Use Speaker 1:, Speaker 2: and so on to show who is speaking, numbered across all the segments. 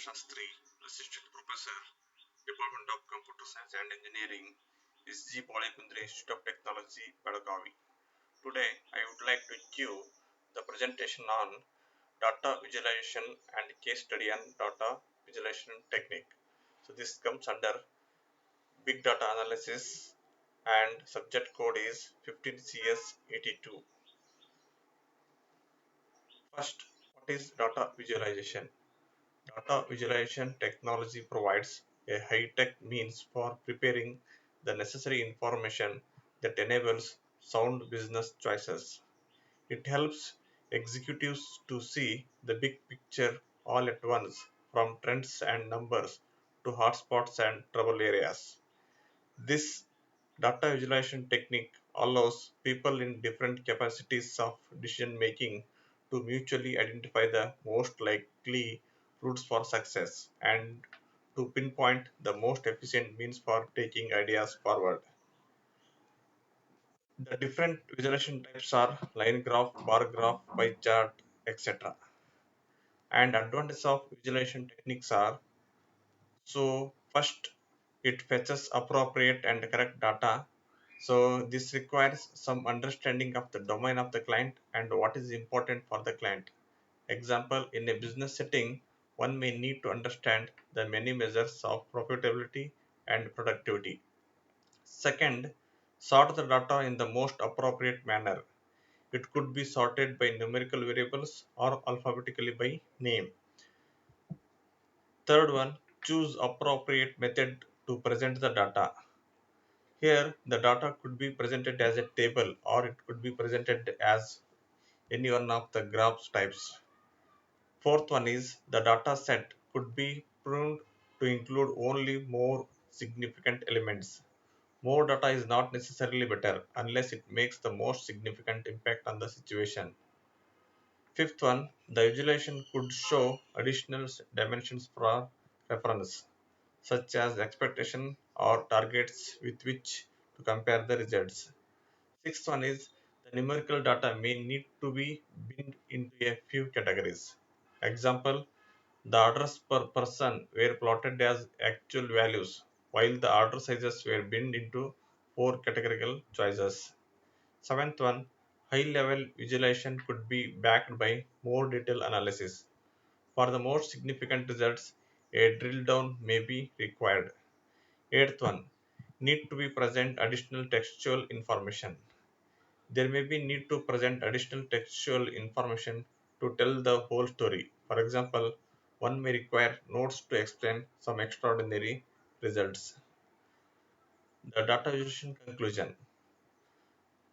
Speaker 1: Shastri, Assistant Professor, Department of Computer Science and Engineering, SG Polikundri Institute of Technology, Belagavi. Today, I would like to give the presentation on data visualization and case study on data visualization technique. So this comes under Big Data Analysis and subject code is 15CS82. First, what is data visualization? Data visualization technology provides a high-tech means for preparing the necessary information that enables sound business choices. It helps executives to see the big picture all at once, from trends and numbers to hotspots and trouble areas. This data visualization technique allows people in different capacities of decision making to mutually identify the most likely routes for success and to pinpoint the most efficient means for taking ideas forward. The different visualization types are line graph, bar graph, pie chart, etc. And advantages of visualization techniques are, so first, it fetches appropriate and correct data. So this requires some understanding of the domain of the client and what is important for the client. Example, in a business setting, one may need to understand the many measures of profitability and productivity. Second, sort the data in the most appropriate manner. It could be sorted by numerical variables or alphabetically by name. Third one, choose appropriate method to present the data. Here, the data could be presented as a table or it could be presented as any one of the graphs types. Fourth one is the data set could be pruned to include only more significant elements. More data is not necessarily better unless it makes the most significant impact on the situation. Fifth one, the visualization could show additional dimensions for reference, such as expectation or targets with which to compare the results. Sixth one is the numerical data may need to be binned into a few categories. Example, the orders per person were plotted as actual values, while the order sizes were binned into four categorical choices. Seventh one, high level visualization could be backed by more detailed analysis. For the most significant results, a drill down may be required. Eighth one, need to be present additional textual information. There may be need to present additional textual information to tell the whole story. For example, one may require notes to explain some extraordinary results. The data visualization conclusion.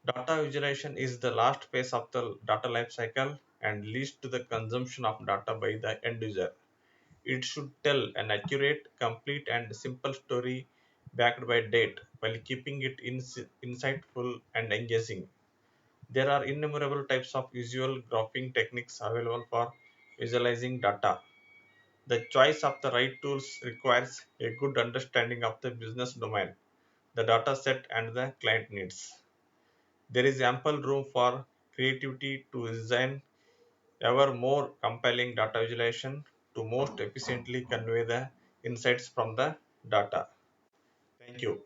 Speaker 1: Data visualization is the last phase of the data lifecycle and leads to the consumption of data by the end user. It should tell an accurate, complete, and simple story backed by data while keeping it insightful and engaging. There are innumerable types of visual graphing techniques available for visualizing data. The choice of the right tools requires a good understanding of the business domain, the data set, and the client needs. There is ample room for creativity to design ever more compelling data visualization to most efficiently convey the insights from the data. Thank you.